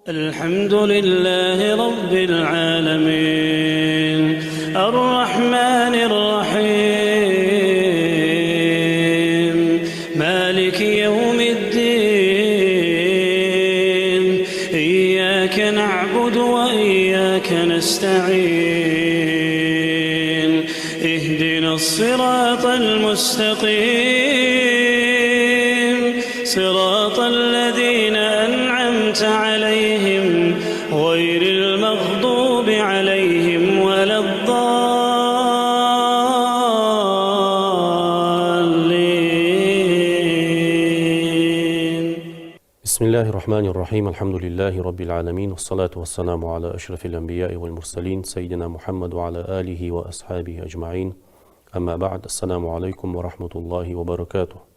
الحمد لله رب العالمين الرحمن الرحيم مالك يوم الدين إياك نعبد وإياك نستعين اهدنا الصراط المستقيم صراط الذين أنعمت عليهم غير المغضوب عليهم ولا الضالين. بسم الله الرحمن الرحيم. الحمد لله رب العالمين، والصلاة والسلام على أشرف الأنبياء والمرسلين سيدنا محمد وعلى آله وأصحابه أجمعين. أما بعد، السلام عليكم ورحمة الله وبركاته.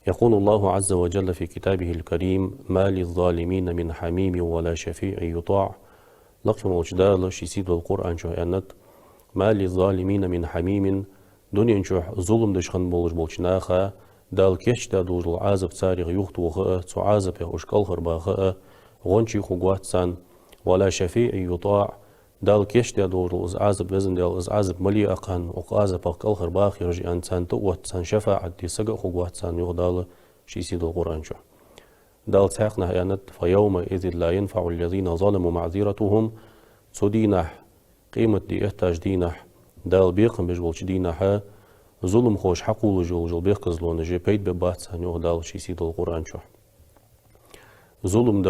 يقول الله عز وجل في كتابه الكريم: ما للظالمين من حميم ولا شفيع يطاع. لقم وجدال شيسيد القرآن شهيانت ما للظالمين من حميم دنيا شح ظلم دشخن بولش بولشناخا دال كيش دادوج العازب تاريخ يخت وغاء تعازب يخشكال خرباغاء غنشي خقواتسان ولا شفيع يطاع دال كيش دادوج العازب وزن دال العازب ملي أقان وقازب أقال خرباغ يرجي أن تان تقواتسان شفاعة دي سقا خقواتسان يغدال شيسيد القرآن شح دال تاقنا هيانت فيومئذ لا ينفع الذين ظلموا معذرتهم تدينح قيمة دي احتاج دينح دال بيقم بجولش دينح ظلم خوش حقول جول بيقز لون جي بيت ببات سانيو دال شيسيد القرآن شح ظلم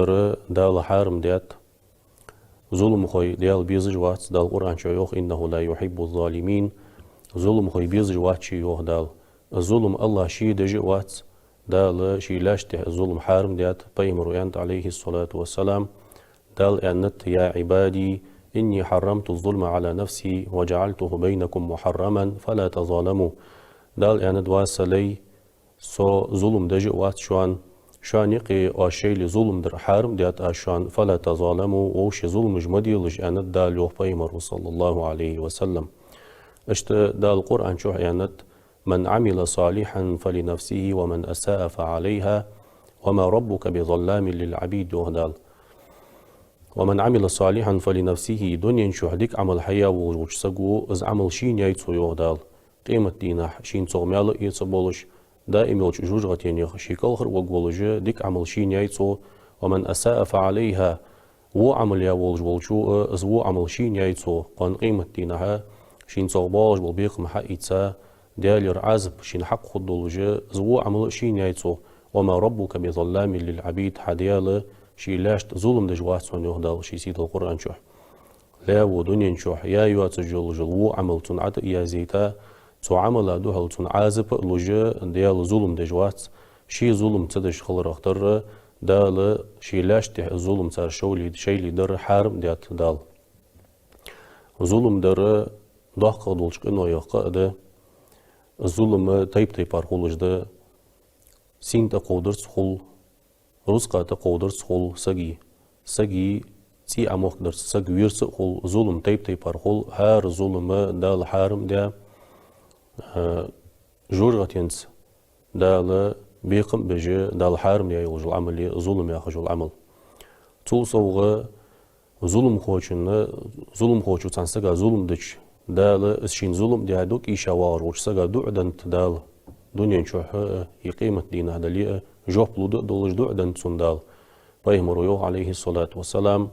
دال حارم ديات ظلم خوي ديال بيزج وات دال القرآن شح يوخ إنه لا يحب الظالمين ظلم خوي بيزج وات شي يوخ دال الظلم الله شي دجي وات دال شي لاشته الظلم حارم ديات بيمر يانت عليه الصلاة والسلام دال أنت يا عبادي إني حرمت الظلم على نفسي وجعلته بينكم محرما فلا تظالموا دال أنت واسلي سو ظلم دجي وات شوان يقي وشي ظلم در حارم ديات أشوان فلا تظالموا وش ظلم جمدي لج أنت دال يوخ بيمر صلى الله عليه وسلم اشت دال القرآن شو أنت من عمل صالحا فلنفسه ومن أساء فعليها وما ربك بظلام للعبيد يهدال ومن عمل صالحا فلنفسه دنيا شهدك عمل حياة وجسقو إز عمل شين ييتسو يهدال قيمة دينح شين صغميال يتصبولش دائم يلش جوجغتين يخشيكال خر وقولج ديك عمل شين ييتسو ومن أساء فعليها وعمل يولج والشو إز وعمل شين ييتسو قان قيمة دينها شين صغبالج والبيق محايتسا ديالير عزب شين حق خدولجه زو عمل شين يايتسو وما ربك بظلام للعبيد حديال شي لاشت ظلم دجوات سون يهدال شي سيد القرآن شوح لا ودنيا شوح يا يوات جلو عمل تنعت يا زيتا تو عمل دوهل تن عازب لجه ديال ظلم دجوات شي ظلم تدش خلر اختر دال شي لاشت ظلم تار شولي شيلي در حارم ديات دال ظلم در ضحق دولشك انو يقعد الظلم تيب أرخولجدا سين تقودر سخول رزقا تقودر سخول سجي تي عمق در سج ويرس خول ظلم تيب أرخول هار ظلم دال حارم دا جورغتينس دال بيقم بجي دال حارم يا يوجل عمل ظلم يا خجل عمل طول صوغ ظلم خوشن تنسجا ظلم دش دال اسشين ظلم دي هدوك إيشاوار وشساقا دعدن تدال دنيا نشوح يقيمة دينا دالية جوب لدو دولج دعدن تسندال بيهمر يوح عليه الصلاة والسلام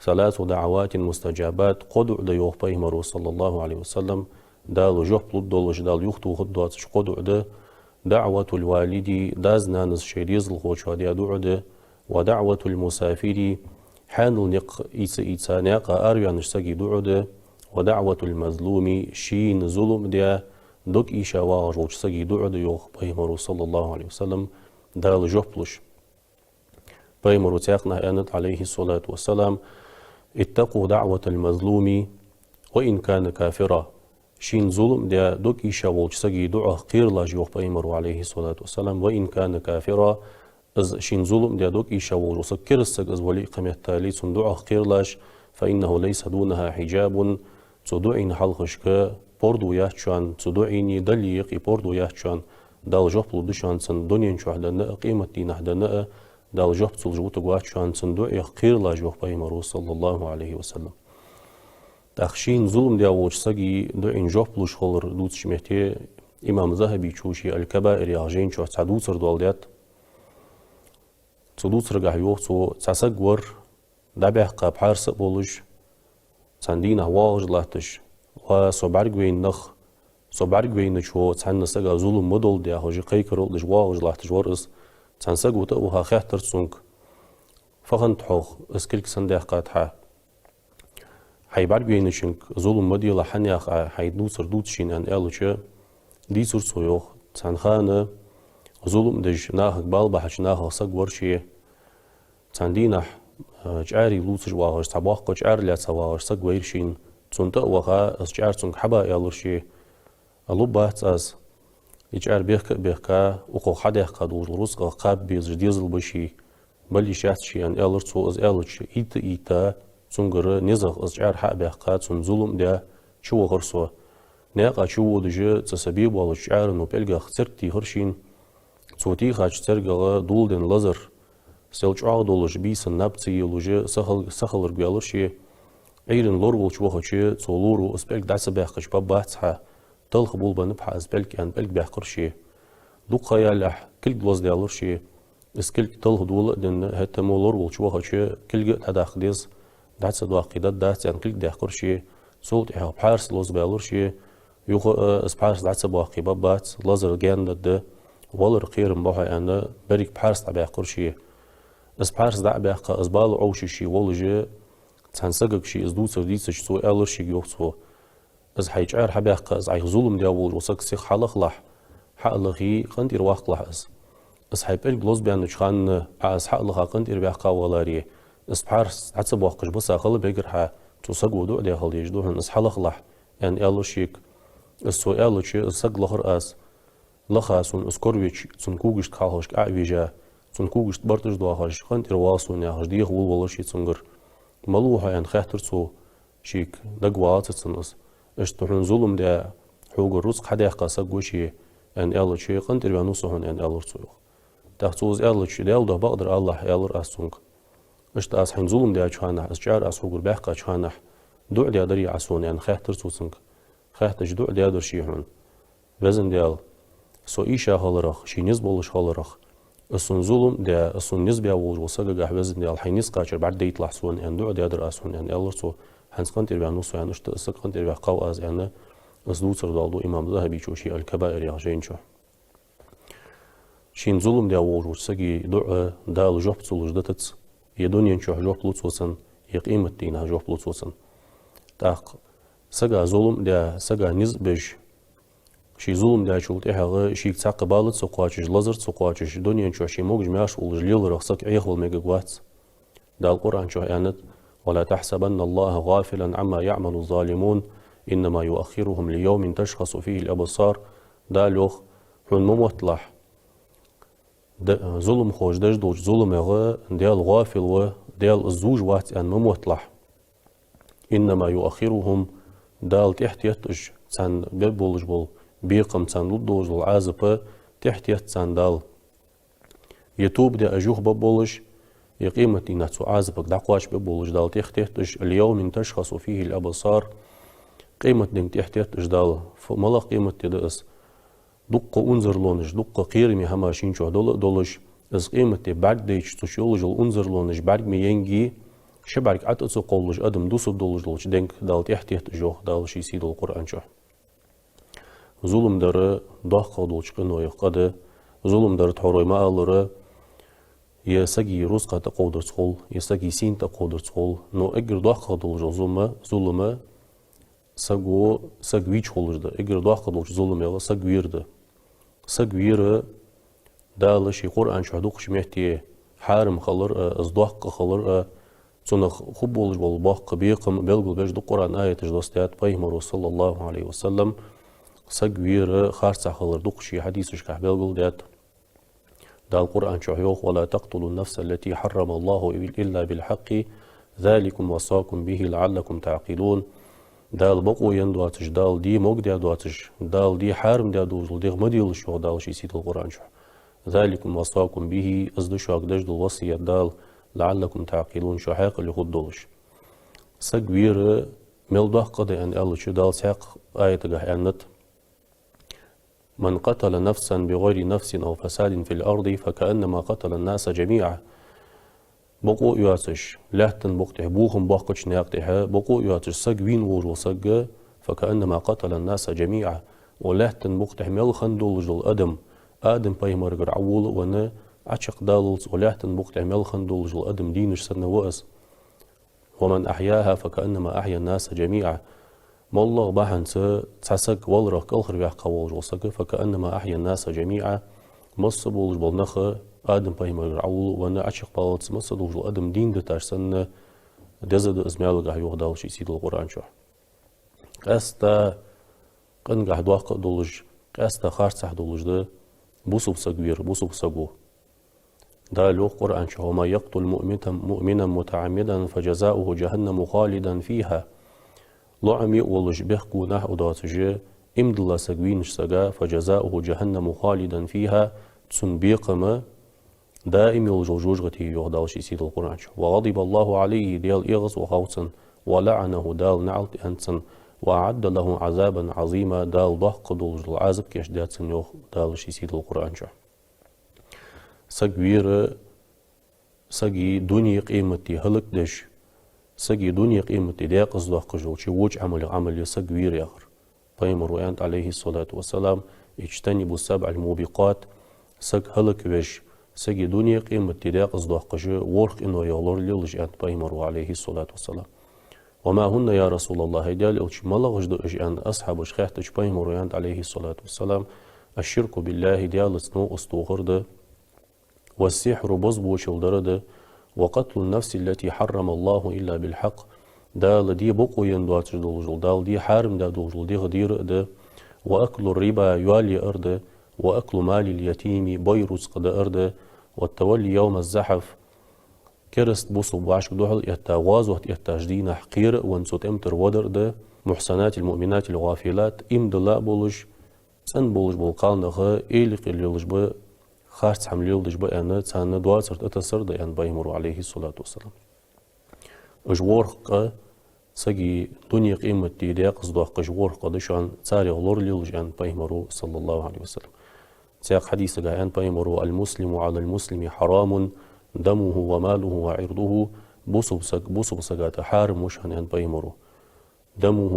ثلاث دعوات مستجابات قدع ديوح بيهمر صلى الله عليه وسلم دال جوب لدو دولج دال يختو خدوات قدع دعوة الوالدي دازنا نز شيريز الخوش ودي دعد ودعوة المسافر حان نق إيسا ناقا أريان نشساقي دعد ودعوة المظلوم شين ظلم ديا دوك إيشا واجوش سجي دعد يوخ بيمرو صلى الله عليه وسلم دال جوبلش بيمرو تاقنا أنت عليه الصلاة والسلام اتقوا دعوة المظلوم وإن كان كافرا شين ظلم ديا دوك إيشا واجوش سجي دعا قير لاج يوخ بيمرو عليه الصلاة والسلام وإن كان كافرا از شين ظلم ديا دوك إيشا واجوش سكر السج از ولي قمت تالي دعا قير لاج فإنه ليس دونها حجاب تدعين حلقشك بردو يحشان تدعيني دليق بردو يحشان دال جوبلو دشان سن دنيا شهدنا قيمة دين هدنا دال جوب تصل جوت قوات شان صندوق يخير لا جوب بيمرو صلى الله عليه وسلم تخشين ظلم دي أول سجي دو إن جوب لوش خلر دوت شمتي إمام ذهبي تشوشي الكبائر يعجين شو تعدو سر دولدات تعدو سر جهيو تو تسق ور دبه قاب حارس بولج تندين هواج لاتش وصبرجوين نخ صبرجوين شو تحن سجا ظلم مدل دي هاجي قيكرو لج واج لاتش ورس تنسق وتأوها خاطر سونك فخن تحوخ اسكلك سندح قاتها حيبرجوين شنك ظلم مدي لحنيا حيدو سر دوتشين أن ألوشة دي سر سويوخ تنخانة ظلم دج ناه قبال بحش ناه سق ورشي تندينه جاري لوتش واغش تباق جار لا سواغش سق ويرشين تنت وها اس جار تنك حبا يالرشي الوبات از جار بيخكا وخو حدا قدور روس قاب بيز ديزل بشي بلي شات شي ان الرتو از الرتش ايتا تنغر نزغ از جار حق بيخكا تن ظلم ده شو غرسو ناقا شو دج تسبيب ولا جار نو بلغ خسرتي هرشين صوتي خاج ترغ دولدن لازر سلچاغ دولج بيسن نبتي لوجه سخل رجالرشي ايرن لورولش وخشي صولورو اسبلك داس باخش باباتها تلخ بول بنبح اسبلك ان بلك باخرشي دوقا يالح كل جلوز ديالرشي اسكلك تلخ دول دن هتمو لورولش وخشي كل تداخديز داس دواقيدات داس ان كل داخرشي صوت اها بحارس لوز بالرشي يخ اسبارس داس باقي بابات لازر جان د ولر خير مباها ان بريك بحارس باخرشي اسبارس دع بيحقا اسبال عوشي شي ولجي تنسقك شي ازدو سرديس شو الر شي يوصو از حيجار حبيحقا از عي ظلم دياول وسق سيخ حلخلح حقلخي قندير واقلح از حيبل جلوز بيان شخان از حقلخا قندير بيحقا ولاري اسبارس حسب واقش بس اقل بيقرها توسق ودو دي خل يجدوهن از حلخلح ان الر شيك السو الر شي اسق لخر از لخاسون اسكورويتش سنكوغش كالهوش اعويجا تنكوغش برتش دواهاش خانت إرواسون ياهاش ديخ والولشي تنغر ملوها ين خاطر سو شيك دقوات تنس اشتحن ظلم دا حوق الرزق حدا يقاسا قوشي ان يالر شي خانت إروانوسوهن ان يالر سويخ تحتوز يالر شي ديال ده بقدر الله يالر أسونغ اشت أسحن ظلم دا چانح اسجار أس حوق الباقا چانح دع دا دري عسون ين خاطر سو تنغ خاطر دع دا در شيحن وزن ديال سو إيشا هالرخ شي نزبولش هالرخ السن ظلم ده السن نسبة ووصل جهوزن ده الحينيس قاشر بعد ده يطلع سون يعني دو ده در أسون يعني الله سو هنسكن تربي نص يعني اشت سكن تربي قو از يعني أصدوت سردالو إمام ذهبي شوشي الكبائر يعجين شو شين ظلم ده ووصل دو ده الجوب تصل جدتت يدوني شو جوب لوتوسن يقيمة دينها جوب لوتوسن تاق سجا ظلم ده سجا نسبج شي ظلم دا شولت إحاغ شي تاقبالت سقواتش لازر سقواتش دنيا شو شي موج ماش ولجليل رخصك عيخول ميجوات دا القرآن شو يعني ولا تحسبن الله غافلا عما يعمل الظالمون إنما يؤخرهم ليوم تشخص فيه الأبصار دا لوخ حن مموتلح ظلم خوش داش دوش ظلم يغا ديال غافل و ديال الزوج وات أن مموتلح إنما يؤخرهم دال تحت يتج تان ببولج بول بيقم تان دوز العازبة تحت يتساندال يتوب دي أجوه ببولج يقيمة ناتو عازبك دعقواش ببولج دال تحت يتج اليوم تشخص فيه الأبصار قيمة دين تحت يتج دال فملا قيمة تدأس دقة أنزر لونج دقة قيرمي هماشين شو دولج از قيمة بعد ديش تشيولج الأنزر لونج بعد مينجي شبارك عتأسو قولج أدم دوسو دولج لوج دينك دال تحت يتجوه دال شي سيد القرآن شو ظلم داره داخل دولش قنوه يقاده ظلم داره تحروي ما ألره يساقي روسقة تقودر تقول يساقي سين تقودر تقول نو اگر داخل دولش ظلمه ساقويش خولش ده اگر داخل دولش ظلمه يلا ساقوير ده ساقوير ده لشي قرآن شهدوق شميحتي حارم خلر از داخل خلر تونه خوب بولش بالباق بيقم بلغل بيش دو قرآن آية تجدستيات بايمرو صلى الله عليه وسلم ساقوير خارسة خلر دوقشي حديثش كحبلغل ديات دا القرآن شهيوخ ولا تقتلوا النفس التي حرم الله إلا بالحق ذلكم وصاكم به لعلكم تعقلون دال بقو يندواتش دال دي موق دي دواتش دال دي حارم دي دوزل دي غمديل شو دال شي سيد القرآن شو ذلكم وصاكم به أزدشوا أقدجد الوصية دال لعلكم تعقلون شحاق اللي خدولش سجوير ملده قد أن الله شو دال ساق آية جهنت من قتل نفسا بغير نفس أو فساد في الأرض فكأنما قتل الناس جميعا بقو ياتش لهتن بقته بوخم بقش ناقته بقو ياتش سجوين وجو سج فكأنما قتل الناس جميعا ولهتن بقته ملخن دولجل آدم بايمرجر عول ونه عشق دالوس ولهتن بقته ملخن دولجل أدم دينش سنة وأس ومن أحياها فكأنما أحيا الناس جميعا والله بحن تسسق والره كالخر بيحقا والجل سق فكأنما أحيا الناس جميعا مصب والج بالنخ آدم بايمرجر عول ونه عشق دالوس مصب والجل أدم دين دتاش سنة دزد اسمعلو قاح يوغدال شي سيد القرآن شو قاستا قن قاح دواق دولج قاستا خارصح دولج ده بوصب سقوير بوصب سقو دا لو قرآن شو وما يقتل مؤمنا متعمدا فجزاؤه جهنم خالدا فيها لعمي ولج بيحكو نحو داتجي امدلا سقوينش سقا فجزاؤه جهنم خالدا فيها تسنبيقما دائم يلجوجوج غتي يغدال شي سيد القرآن شو وغضب الله عليه ديال إغز وخوصا ولعنه دال نعلت أنسن وأعد له عذابا عظيما دال ضحق دولج العذاب كيش داتسن يوخ دال شي سيد القرآن شو سجوير سجي دنيا قيمتي هلك دش سجي دنيا قيمتي داق ضحق جول شي وج عمل سجوير ياخر بيمر وانت عليه الصلاة والسلام اجتنبوا السبع الموبقات سج هلك وش سجي دنيا قيمتي داق ضحق جو ورق انه يغلر للج انت بيمر عليه الصلاة والسلام وما هن يا رسول الله هيدال الش ملغج دو ان اصحاب شخيحتش بيمر وانت عليه الصلاة والسلام الشرك بالله ديال سنو استوغرد والسحر بصبو شلدرد وقتل النفس التي حرم الله إلا بالحق دال دي بقو يندواتش دولجل دال دي حارم دا دولجل دي غدير ده وأكل الربا يوالي أرد وأكل مال اليتيم بيروس قد أرد والتولي يوم الزحف كرست بوصو بعشق دوحل يتاوازو يتاجدين حقير وانسوت امتر ودر ده محسنات المؤمنات الغافلات امدلا بولج سن بولج بولقان ده إيلق الليلج به خارج حمليل دج بأن تسان دوار صرت أتصر ديان بيمر عليه الصلاة والسلام أجورق سجي دنيا قيمة تيداق صدق أجورق دشان تاري غلور ليلجان بيمر صلى الله عليه وسلم سياق حديث جاءن بيمر المسلم على المسلم حرام دمه وماله وعرضه بوصب سجات حارم وشان أن بيمر دمه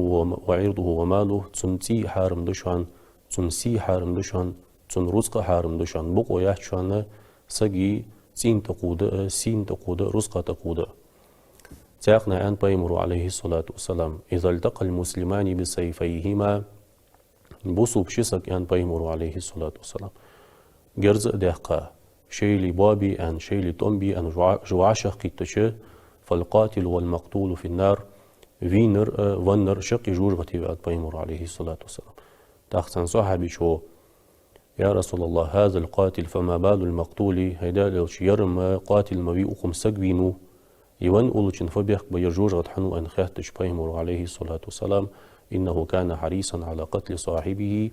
وعرضه وماله تنسي حارم دشان تنسي حارم دشان تون رزق حارم دشان بقو يحشان سجي سين تقود رزق تقود ساقنا أن بيمر عليه الصلاة والسلام إذا التقى المسلمان بسيفيهما بوصو بشسك أن بيمر عليه الصلاة والسلام جرز دهقا شيلي بابي أن شيلي تنبي أن جواشق قيتش فالقاتل والمقتول في النار فينر ونر شق جورغتي أن بيمر عليه الصلاة والسلام تاخسن صحابي شو يا رسول الله هذا القاتل فما بال المقتول هيدا يرم قاتل ما بيقوم سجوينو يوان أولوشن فبيخ بيرجوج غتحنو أن خيهتش بيمر عليه الصلاة والسلام إنه كان حريصا على قتل صاحبه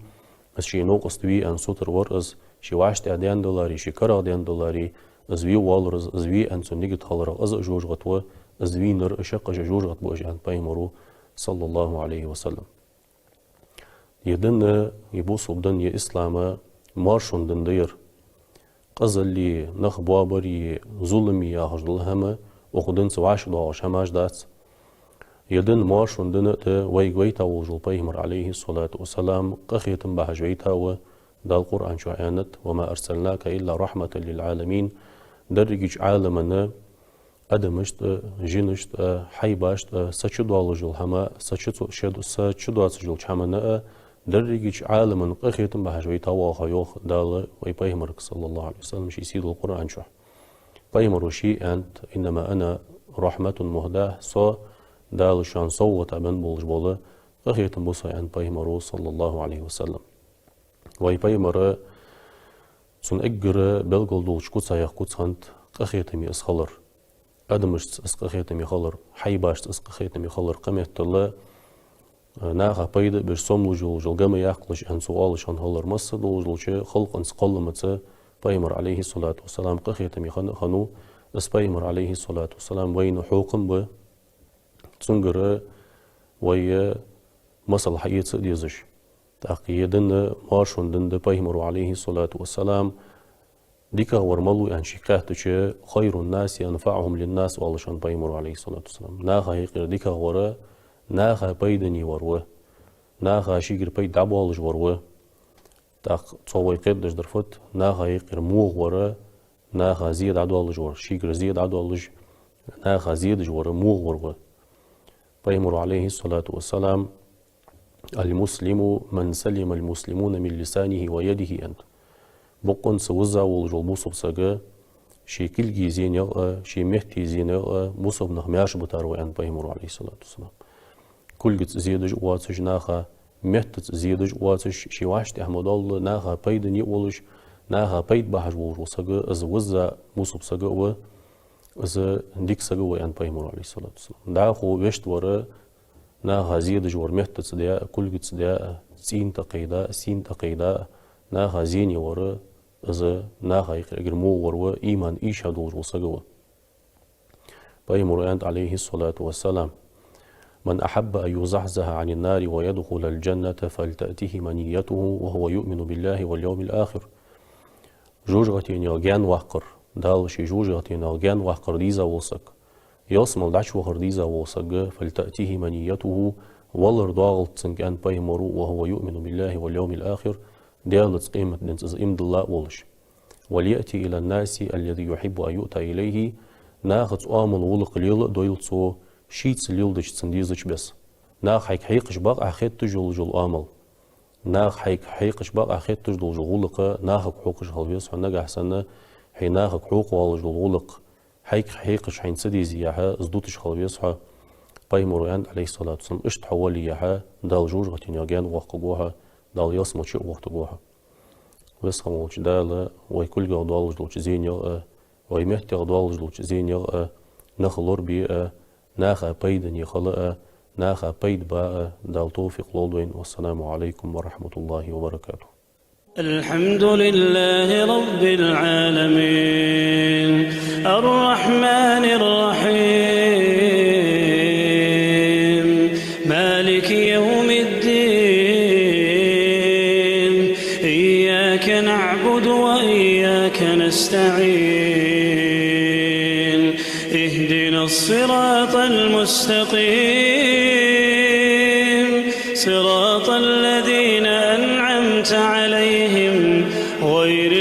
شي نوقس توي أن سوتر ورز شي واشت أدين دولاري شي كرا أدين دولاري أزوي والرز أزوي أن سنجد خلر أز جوج غتوه أزوي نر أشق جوج غتبو أجان بيمرو صلى الله عليه وسلم يدن يبوصو بدن يا إسلام مارشون دندير قزل لي نخ بوابري ظلمي يا هجل هما وخدن سواش داش هماش دات يدن مارشون دنت ويغويتا وجل بيمر عليه الصلاة والسلام قخيتم بهجويتا دا القرآن شعانت وما أرسلناك إلا رحمة للعالمين درجج عالمنا أدمشت جنشت حيباشت سچدو وجل هما سچدو سجل حمنا درجج عالما قخيتم بهجويتا وخيوخ دال ويبيمر صلى الله عليه وسلم شي سيد القرآن شو بيمر شي أنت إنما أنا رحمة مهداه صو دال شان صوت أبن بولج بوله قخيتم بوصي أن بيمر صلى الله عليه وسلم ويبيمر سن أجر بلغل دولش كوتسا يخكوتس هنت قخيتم يسخلر أدمشت اسقخيتم يخلر حيباشت اسقخيتم يخلر قمت الله ناغا بايد بيرسوم لجول جلغم ياقلش ان سوالش ان هلر مصد لجول خلق ان سقلمت Paymar aleyhi salatu wassalam qıxyetimi xanu Paymar aleyhi salatu wassalam wayna hukum bu tsungara waya masal hayat dizish taqiyedin marshundin de Paymar aleyhi salatu wassalam dika warmalu an shikahtuche khayrun nas yanfa'uhum linnas walshan Paymar aleyhi salatu wassalam na haqiqir dika wara na paydani warwa na shigir payd dabwalj warwa تاق تصوي قدش درفت ناخا يقر موغ ورا ناخا زيد عدو جور شيكر زيد عدو ناخا زيد جور موغ ورا بيمر عليه الصلاة والسلام المسلم من سلم المسلمون من لسانه ويده أنت بقن سوزا والجول مصب ساقا شي كل جيزين يغا شي مهتي زين يغا مصب نخمياش بتارو أنت بيمر عليه الصلاة والسلام كل جت زيد جواتش ناخا مهتت زيدج واتش شي واشت احمد الله ناها بيدني ولش ناها بيد بحج وسغ از وزا مصب سغ و از ديك سغ و ان بيمر عليه الصلاه والسلام دا خو وشت ور ناها زيدج ور مهتت ديا كل جت ديا سين تقيدا سين تقيدا ناها زيني ور از ناها يغرمو ور و ايمان ايش هدول وسغ و بيمر انت عليه الصلاه والسلام من أحب أن يزحزح عن النار ويدخل الجنة فلتأته منيته وهو يؤمن بالله واليوم الآخر جوجغتين يغان وحقر دال شي جوجغتين يغان وحقر ديزا وصك يصمل دعش وخر ديزا وصك فلتأته منيته والر ضاغلت سنكان بيمرو وهو يؤمن بالله واليوم الآخر دالت قيمة دنس إمد الله ولش وليأتي إلى الناس الذي يحب أن يؤتى إليه ناخذ آمل ولق ليل دويلتسو شيتس ليلدش تسنديزش بس ناخ حيقش باق أخيت تجول جول آمل ناخ حيقش باق أخيت تجول جول غلق ناخ حقوقش هالبيس حناق أحسن حي ناخ حقوق والجول غلق حيقش حين سديزي ياها زدوتش هالبيس ها بايمر أن عليه الصلاة والسلام إشت حوالي ياها دال جوج غتين يجان وقوها دال يسمع شيء وقتوها بس خمولش دال ويكل جودال جلوش زين يا ويمهت جودال جلوش زين يا نخلور بي ناخا بيدني خلق ناخا بيد باء دال توفيق لولوين والسلام عليكم ورحمة الله وبركاته. الحمد لله رب العالمين الرحمن الرحيم مالك يوم الدين إياك نعبد وإياك نستعين اهدنا الصراط المستقيم صراط الذين أنعمت عليهم غير